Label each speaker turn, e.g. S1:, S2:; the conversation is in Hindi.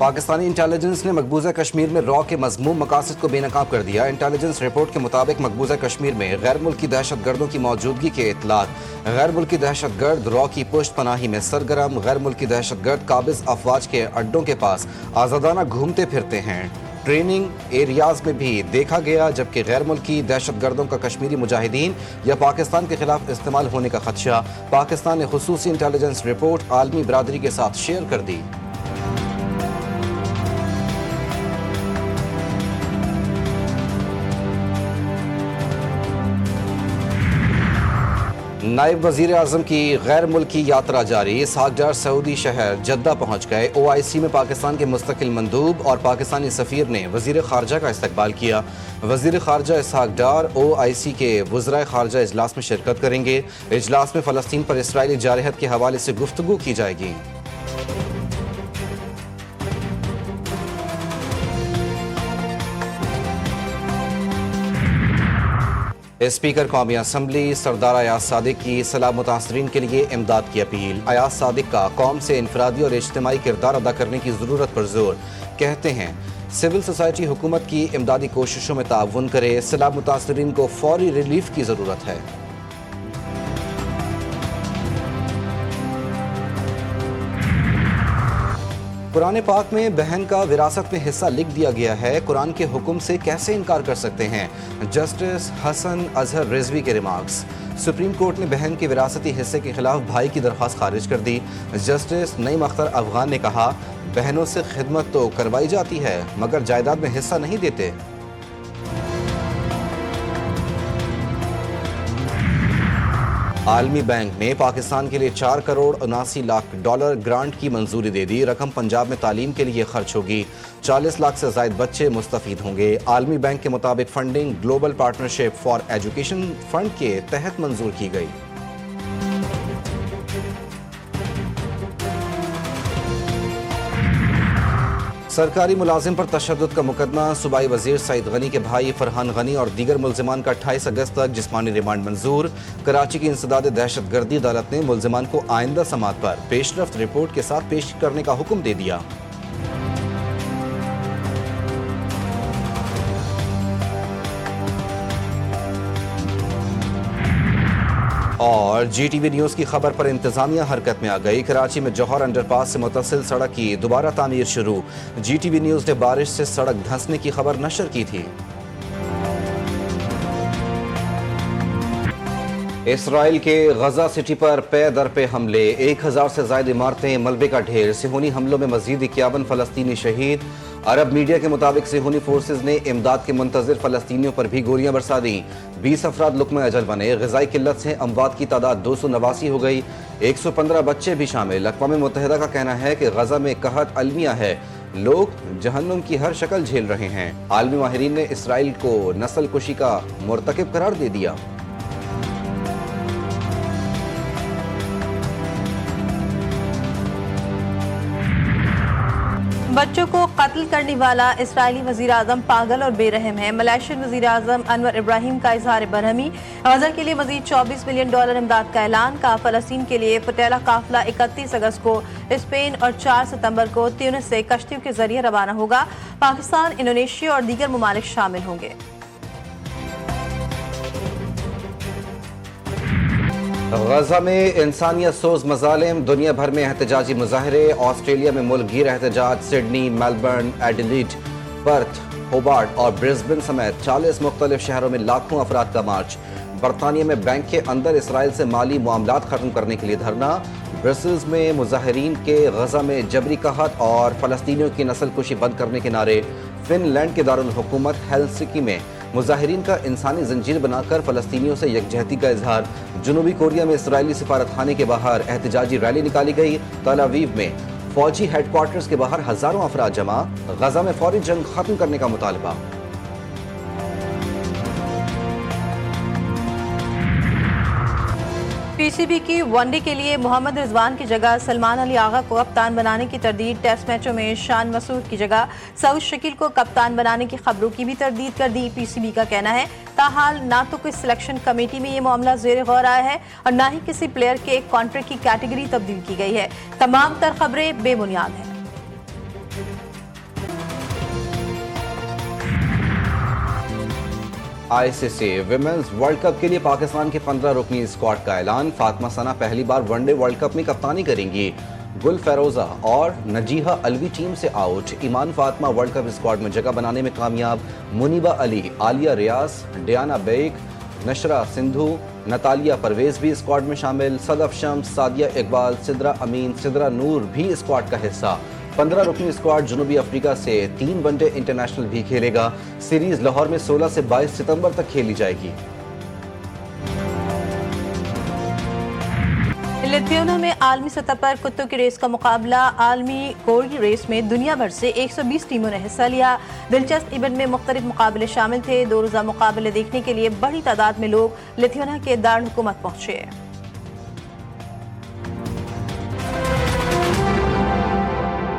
S1: पाकिस्तानी इंटेलिजेंस ने मकबूजा कश्मीर में रॉ के मज़मूम मकासद को बेनकाब कर दिया। इंटेलिजेंस रिपोर्ट के मुताबिक मकबूजा कश्मीर में गैर मुल्की दहशत गर्दों की मौजूदगी के इत्तलात। गैर मुल्की दहशत गर्द रॉ की पुष्ट पनाही में सरगर्म। गैर मुल्की दहशत गर्द काबिज अफवाज के अड्डों के पास आज़ादाना घूमते फिरते हैं। ट्रेनिंग एरियाज में भी देखा गया, जबकि गैर मुल्की दहशत गर्दों का कश्मीरी मुजाहिदीन या पाकिस्तान के खिलाफ इस्तेमाल होने का खदशा। पाकिस्तान ने खुसूसी इंटेलिजेंस रिपोर्ट आलमी बरादरी के साथ शेयर कर दी। नायब वजीर आजम की गैर मुल्की यात्रा जारी। इसहाक डार सऊदी शहर जद्दा पहुँच गए। OIC में पाकिस्तान के मुस्तकिल मंदूब और पाकिस्तानी सफ़ीर ने वजीर खारजा का इस्तकबाल किया। वजीर खारजा इसहाक डार OIC के वज़राए खारजा इजलास में शिरकत करेंगे। इजलास में फ़लस्तीन पर इसराइली जारहत के हवाले से गुफ्तगू की जाएगी। स्पीकर कौमी असम्बली सरदार अयाज सादिक की सलाह मुतासरीन के लिए इमदाद की अपील। अयाज सादिक का कौम से इनफरादी और इज्तिमाई किरदार अदा करने की ज़रूरत पर जोर। कहते हैं सिविल सोसाइटी हुकूमत की इमदादी कोशिशों में ताउन करे। सलाह मुतासरीन को फौरी रिलीफ की ज़रूरत है। कुरान पाक में बहन का विरासत में हिस्सा लिख दिया गया है। कुरान के हुक्म से कैसे इनकार कर सकते हैं? जस्टिस हसन अजहर रिजवी के रिमार्क्स। सुप्रीम कोर्ट ने बहन के विरासती हिस्से के खिलाफ भाई की दरख्वास्त खारिज कर दी। जस्टिस नईम अख्तर अफगान ने कहा, बहनों से खिदमत तो करवाई जाती है मगर जायदाद में हिस्सा नहीं देते। आलमी बैंक ने पाकिस्तान के लिए 4 करोड़ 79 लाख डॉलर ग्रांट की मंजूरी दे दी। रकम पंजाब में तालीम के लिए खर्च होगी। 40 लाख से ज़ायद बच्चे मुस्तफीद होंगे। आलमी बैंक के मुताबिक funding global partnership for education fund के तहत मंजूर की गई। सरकारी मुलाजिम पर तशद्दुद का मुकदमा। सूबाई वजीर सईद गनी के भाई फरहान गनी और दीगर मुल्जिमान का 28 अगस्त तक जिस्मानी रिमांड मंजूर। कराची की इंसदाद दहशत गर्दी अदालत ने मुल्जिमान को आइंदा समात पर पेशरफ्त रिपोर्ट के साथ पेश करने का हुक्म दे दिया। और GTV न्यूज़ की खबर पर इंतजामिया हरकत में आ गई। कराची में जौहर अंडरपास से मुतसिल सड़क की दोबारा तामीर शुरू। GTV न्यूज़ ने बारिश से सड़क धंसने की खबर नशर की थी। इसराइल के गजा सिटी पर पे दर पे हमले। 1000 से ज्यादा इमारतें मलबे का ढेर। सिहोनी हमलों में मजीद 51 फलस्तीनी शहीद। अरब मीडिया के मुताबिक सिहोनी फोर्सेज ने इमदाद के मुंतजिर फलस्तीनियों पर भी गोलियां बरसा दी। 20 अफराद लुक्मे अजल बने। ग़िज़ाई किल्लत से अमवात की तादाद 289 हो गई। 115 बच्चे भी शामिल। अक़वाम मुत्तहिदा का कहना है कि गजा में कहत अलमिया है। लोग जहन्नुम की हर शक्ल झेल रहे हैं। आलमी माहिरीन ने इसराइल को नस्ल कुशी का मुर्तकिब करार दे दिया।
S2: बच्चों को कत्ल करने वाला इसराइली वज़ीर आज़म पागल और बेरहम है। मलेशियन वज़ीर आज़म अनवर इब्राहिम का इजहार बरहमी। गजा के लिए मज़ीद $24 मिलियन इमदाद का ऐलान का। फ़लस्तीन के लिए पटेला काफिला 31 अगस्त को स्पेन और 4 सितंबर को ट्यूनिस से कश्तियों के जरिए रवाना होगा। पाकिस्तान, इंडोनेशिया और दीगर ममालिक शामिल होंगे।
S1: गजा में इंसानियत सोज मजालिम। दुनिया भर में एहतजाजी मुजाहरे। ऑस्ट्रेलिया में मुल्क गिर एहतजाज। Sydney, Melbourne, Adelaide, Perth, Hobart और ब्रिस्बेन समेत 40 मुख्तलिफ शहरों में लाखों अफराद का मार्च। बरतानिया में बैंक के अंदर इसराइल से माली मामलात खत्म करने के लिए धरना। ब्रसल्स में मुजाहरीन के गजा में जबरी कहत और फलस्तीनियों की नस्ल कुशी बंद करने के नारे। फिनलैंड के दारुल हुकूमत हेलसिंकी में मुजाहिरीन का इंसानी जंजीर बनाकर फलस्तीनियों से यकजहती का इजहार। जनूबी कोरिया में इसराइली सिफारत खाने के बाहर एहतजाजी रैली निकाली गई। तल अवीव में फौजी हेडक्वार्टर्स के बाहर हजारों अफराद जमा। गजा में फौरी जंग खत्म करने का मुतालबा।
S2: PCB की वनडे के लिए मोहम्मद रिजवान की जगह सलमान अली आगा को कप्तान बनाने की तरदीद। टेस्ट मैचों में शान मसूद की जगह सऊद शकील को कप्तान बनाने की खबरों की भी तरदीद कर दी। PCB का कहना है ताहाल ना तो कोई सिलेक्शन कमेटी में ये मामला ज़ेर गौर आया है और ना ही किसी प्लेयर के कॉन्ट्रैक्ट की कैटेगरी तब्दील की गई है। तमाम तर खबरें बेबुनियाद हैं।
S1: आईसीसी विमेंस वर्ल्ड कप के लिए पाकिस्तान के 15 रुकनी स्क्वाड का ऐलान। फातिमा सना पहली बार वनडे वर्ल्ड कप में कप्तानी करेंगी। गुल फैरोजा और नजीहा अलवी टीम से आउट। ईमान फातिमा वर्ल्ड कप स्क्वाड में जगह बनाने में कामयाब। मुनीबा अली, आलिया रियाज, Diana bag, नशरा Sindhu, Natalia Parvez भी स्क्वाड में शामिल। सदफ शम्स, सादिया इकबाल, सिद्रा अमीन, सिद्रा नूर भी स्क्वाड का हिस्सा। 15 रुकनी स्क्वाड जनूबी अफ्रीका से 3 वनडे इंटरनेशनल भी खेलेगा। सीरीज लाहौर में 16 से 22 सितंबर तक खेली जाएगी।
S2: लिथुआनिया में आलमी सतह पर कुत्तों की रेस का मुकाबला। आलमी कोर्गी रेस में दुनिया भर से 120 टीमों ने हिस्सा लिया। दिलचस्प इवेंट में मुख्तलिफ मुकाबले शामिल थे। 2 रोज़ा मुकाबले देखने के लिए बड़ी तादाद में लोग लिथुआनिया के दारुल हुकूमत पहुंचे।